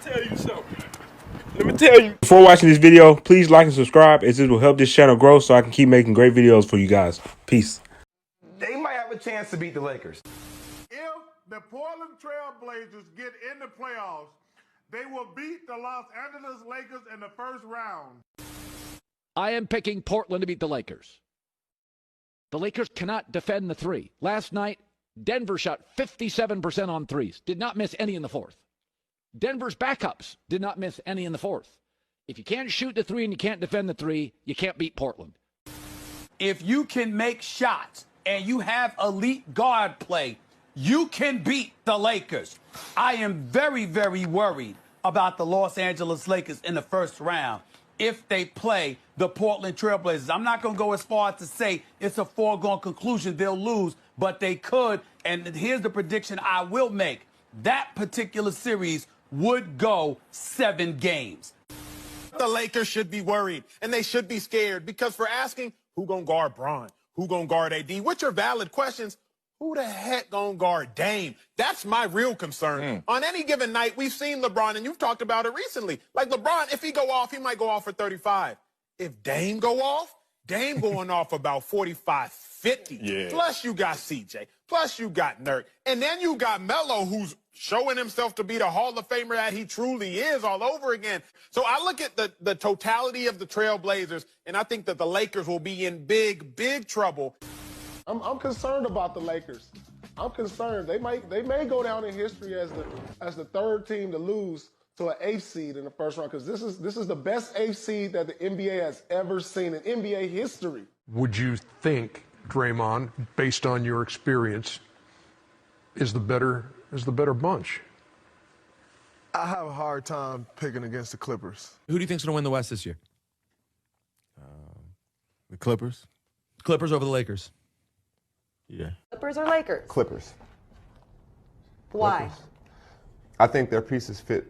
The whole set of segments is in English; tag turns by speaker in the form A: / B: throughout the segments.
A: tell you something. Let me tell you. Before watching this video, please like and subscribe, as this will help this channel grow so I can keep making great videos for you guys. Peace.
B: They might have a chance to beat the Lakers.
C: If the Portland Trail Blazers get in the playoffs, they will beat the Los Angeles Lakers in the first round.
D: I am picking Portland to beat the Lakers. The Lakers cannot defend the three. Last night, Denver shot 57% on threes. Did not miss any in the fourth. Denver's backups did not miss any in the fourth. If you can't shoot the three and you can't defend the three, you can't beat Portland.
E: If you can make shots and you have elite guard play, you can beat the Lakers. I am very, very worried about the Los Angeles Lakers in the first round if they play the Portland Trail Blazers. I'm not going to go as far as to say it's a foregone conclusion they'll lose, but they could. And here's the prediction I will make. That particular series would go 7 games.
F: The Lakers should be worried, and they should be scared, because for asking who gonna guard Bron, who gonna guard AD, which are valid questions, who the heck gonna guard Dame? That's my real concern. On any given night, we've seen LeBron, and you've talked about it recently. Like LeBron, if he go off, he might go off for 35. If Dame go off, Dame going off about 45, 50. Yeah. Plus you got CJ. Plus you got Nurk. And then you got Melo, who's showing himself to be the Hall of Famer that he truly is all over again. So I look at the totality of the Trailblazers, and I think that the Lakers will be in big, big trouble.
C: I'm concerned about the Lakers. I'm concerned. They may go down in history as the third team to lose to an 8th seed in the first round, because this is the best 8th seed that the NBA has ever seen in NBA history.
G: Would you think, Draymond, based on your experience, is the better bunch?
C: I have a hard time picking against the Clippers.
H: Who do you think's going to win the West this year?
I: The Clippers.
H: Clippers over the Lakers.
I: Yeah.
J: Clippers or Lakers?
I: Clippers.
J: Why?
I: Clippers. I think their pieces fit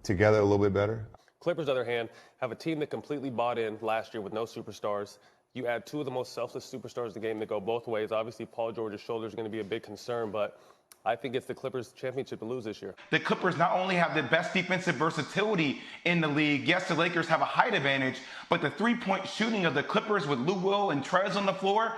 I: together a little bit better.
K: Clippers, on the other hand, have a team that completely bought in last year with no superstars. You add two of the most selfless superstars in the game that go both ways. Obviously, Paul George's shoulders are going to be a big concern, but I think it's the Clippers' championship to lose this year.
L: The Clippers not only have the best defensive versatility in the league, yes, the Lakers have a height advantage, but the three-point shooting of the Clippers with Lou Will and Trez on the floor,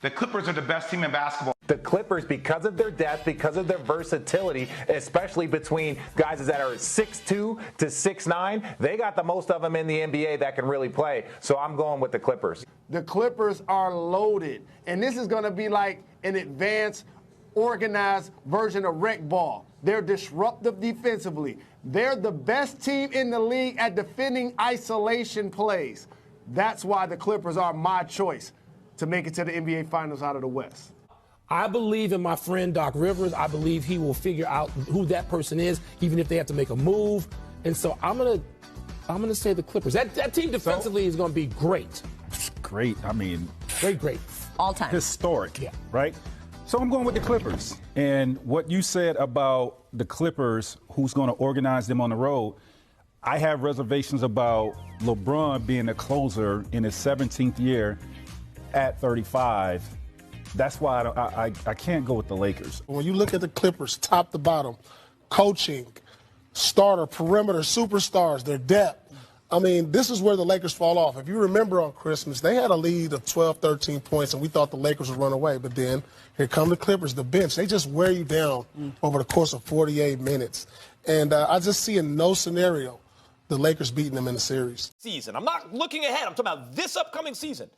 L: the Clippers are the best team in basketball.
B: The Clippers, because of their depth, because of their versatility, especially between guys that are 6'2 to 6'9", they got the most of them in the NBA that can really play. So I'm going with the Clippers.
C: The Clippers are loaded, and this is going to be like an advanced, organized version of rec ball. They're disruptive defensively. They're the best team in the league at defending isolation plays. That's why the Clippers are my choice to make it to the NBA Finals out of the West.
M: I believe in my friend Doc Rivers. I believe he will figure out who that person is, even if they have to make a move. And so I'm gonna say the Clippers. That team defensively is gonna be great.
N: Great. I mean,
M: great.
J: All time.
N: Historic.
M: Yeah.
N: Right? So I'm going with the Clippers. And what you said about the Clippers, who's going to organize them on the road, I have reservations about LeBron being a closer in his 17th year at 35. That's why I can't go with the Lakers.
C: When you look at the Clippers, top to bottom, coaching, starter, perimeter, superstars, their depth, I mean, this is where the Lakers fall off. If you remember on Christmas, they had a lead of 12, 13 points, and we thought the Lakers would run away. But then here come the Clippers, the bench. They just wear you down over the course of 48 minutes. And I just see in no scenario the Lakers beating them in the series.
O: Season. I'm not looking ahead. I'm talking about this upcoming season.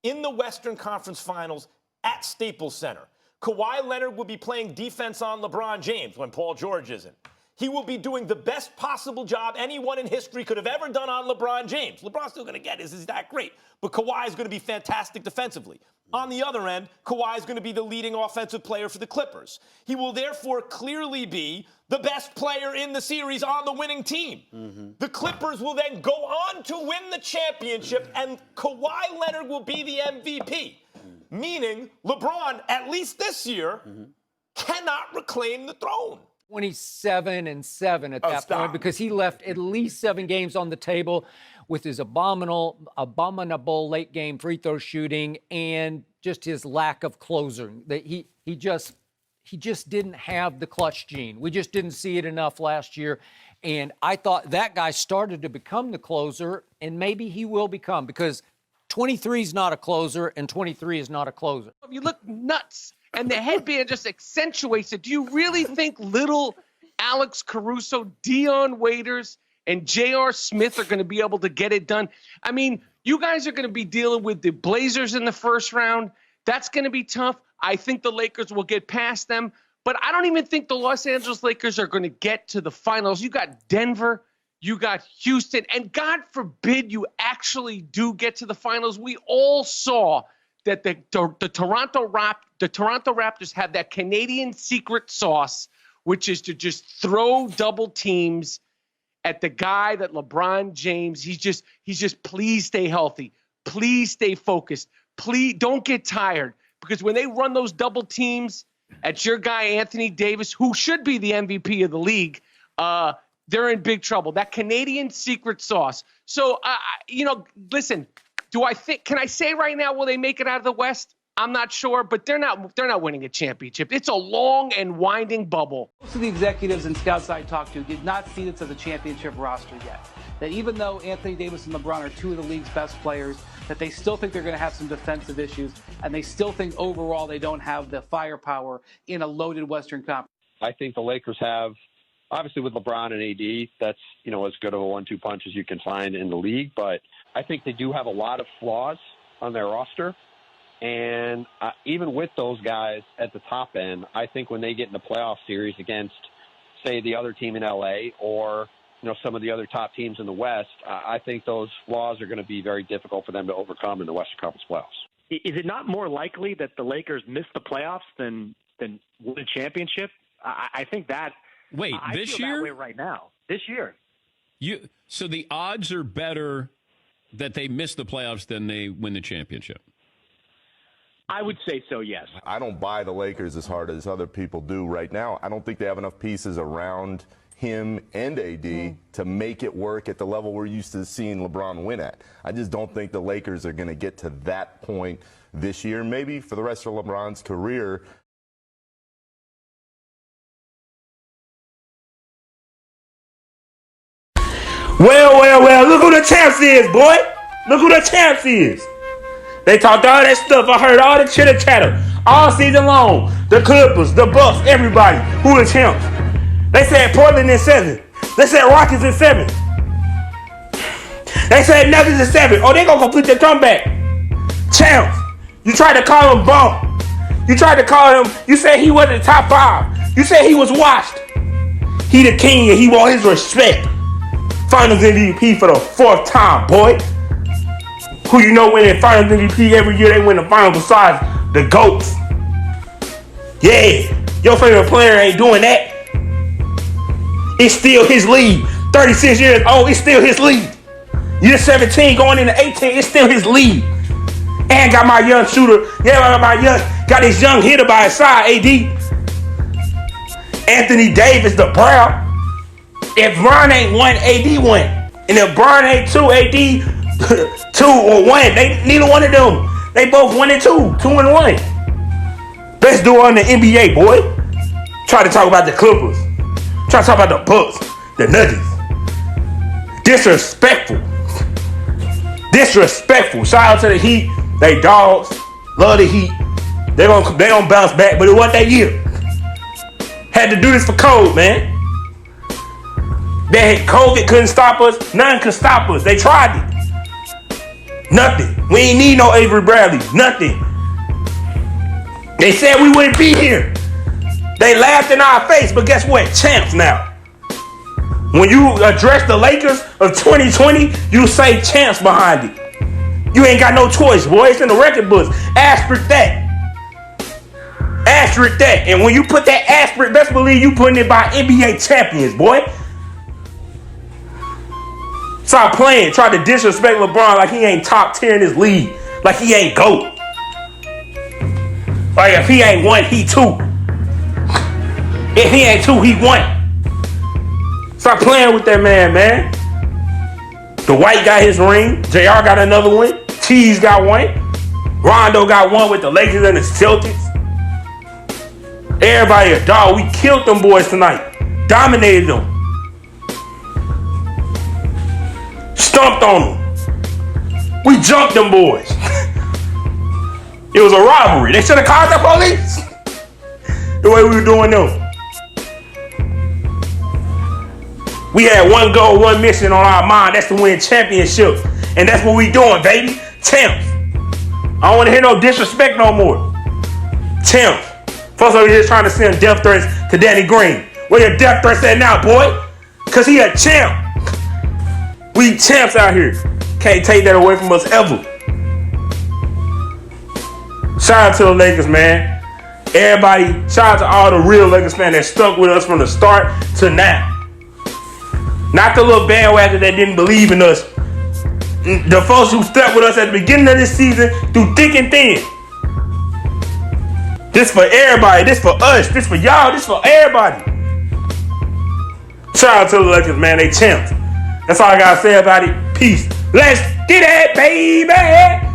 O: In the Western Conference Finals at Staples Center, Kawhi Leonard will be playing defense on LeBron James when Paul George isn't. He will be doing the best possible job anyone in history could have ever done on LeBron James. LeBron's still going to get it. Is that great? But Kawhi is going to be fantastic defensively. On the other end, Kawhi is going to be the leading offensive player for the Clippers. He will therefore clearly be the best player in the series on the winning team. The Clippers will then go on to win the championship, and Kawhi Leonard will be the MVP. Meaning LeBron, at least this year, cannot reclaim the throne.
P: 27-7 at that point, because he left at least 7 games on the table with his abominable late game free throw shooting and just his lack of closing. He just he just didn't have the clutch gene. We just didn't see it enough last year. And I thought that guy started to become the closer, and maybe he will become, because 23 is not a closer and 23 is not a closer.
Q: You look nuts, and the headband just accentuates it. Do you really think little Alex Caruso, Dion Waiters, and J.R. Smith are going to be able to get it done? I mean, you guys are going to be dealing with the Blazers in the first round. That's going to be tough. I think the Lakers will get past them, but I don't even think the Los Angeles Lakers are going to get to the finals. You got Denver, you got Houston, and God forbid you actually do get to the finals. We all saw that the Toronto Raptors have that Canadian secret sauce, which is to just throw double teams at the guy that LeBron James, he's just please stay healthy. Please stay focused. Please don't get tired, because when they run those double teams at your guy, Anthony Davis, who should be the MVP of the league, they're in big trouble. That Canadian secret sauce. So, listen, can I say right now, will they make it out of the West? I'm not sure, but they're not winning a championship. It's a long and winding bubble.
R: Most of the executives and scouts I talked to did not see this as a championship roster yet. That even though Anthony Davis and LeBron are two of the league's best players, that they still think they're going to have some defensive issues, and they still think overall they don't have the firepower in a loaded Western Conference.
S: I think the Lakers have, obviously with LeBron and AD, that's, as good of a 1-2 punch as you can find in the league, but I think they do have a lot of flaws on their roster. And even with those guys at the top end, I think when they get in the playoff series against, say, the other team in LA or, some of the other top teams in the West, I think those flaws are going to be very difficult for them to overcome in the Western Conference playoffs.
T: Is it not more likely that the Lakers miss the playoffs than win a championship? I think that.
U: Wait, this year?
T: That way right now. This year.
U: So the odds are better that they miss the playoffs than they win the championship.
T: I would say so, yes.
V: I don't buy the Lakers as hard as other people do right now. I don't think they have enough pieces around him and AD to make it work at the level we're used to seeing LeBron win at. I just don't think the Lakers are going to get to that point this year. Maybe for the rest of LeBron's career.
A: Well, look who the champs is, boy. Look who the champs is. They talked all that stuff. I heard all the chitter chatter all season long. The Clippers, the Bucks, everybody. Who the champs? They said Portland in 7. They said Rockets in 7. They said Nuggets in 7. Oh, they gonna complete their comeback. Champs. You tried to call him bum. You tried to call him. You said he wasn't top 5. You said he was washed. He the king and he want his respect. Finals MVP for the 4th time, boy. Who you know winning Finals MVP every year? They win the finals besides the GOATs. Yeah, your favorite player ain't doing that. It's still his league. 36 years old, it's still his league. You're 17 going into 18, it's still his league. And got my young shooter, got his young hitter by his side, AD. Anthony Davis, the Brown. If Bron ain't 1, AD 1. And if Bron ain't 2, AD 2 or 1. They neither one of them. They both 1 and 2, 2 and 1. Best duo in the NBA, boy. Try to talk about the Clippers. Try to talk about the Bucks, the Nuggets. Disrespectful. Shout out to the Heat. They dogs. Love the Heat. They gonna bounce back, but it wasn't that year. Had to do this for COVID, man. COVID couldn't stop us. None could stop us. They tried it. Nothing. We ain't need no Avery Bradley. Nothing. They said we wouldn't be here. They laughed in our face, but guess what? Champs now. When you address the Lakers of 2020, you say champs behind it. You ain't got no choice, boy. It's in the record books. Asterisk that. Asterisk that. And when you put that asterisk, best believe you putting it by NBA champions, boy. Stop playing. Try to disrespect LeBron like he ain't top tier in his league. Like he ain't GOAT. Like if he ain't 1, he 2. If he ain't 2, he 1. Stop playing with that man. The White got his ring. JR got another one. Cheese got 1. Rondo got 1 with the Lakers and the Celtics. Everybody a dog. We killed them boys tonight. Dominated them. Stomped on them. We jumped them boys. It was a robbery. They should have called the police. The way we were doing them. We had one goal, one mission on our mind. That's to win championships. And that's what we doing, baby. Champs. I don't want to hear no disrespect no more. Champs. First of all, just trying to send death threats to Danny Green. Where your death threats at now, boy? Because he a champ. We champs out here. Can't take that away from us ever. Shout out to the Lakers, man. Everybody, shout out to all the real Lakers fans that stuck with us from the start to now. Not the little bandwagon that didn't believe in us. The folks who stuck with us at the beginning of this season through thick and thin. This for everybody. This for us. This for y'all. This for everybody. Shout out to the Lakers, man. They champs. That's all I gotta say about it. Peace. Let's get it, baby.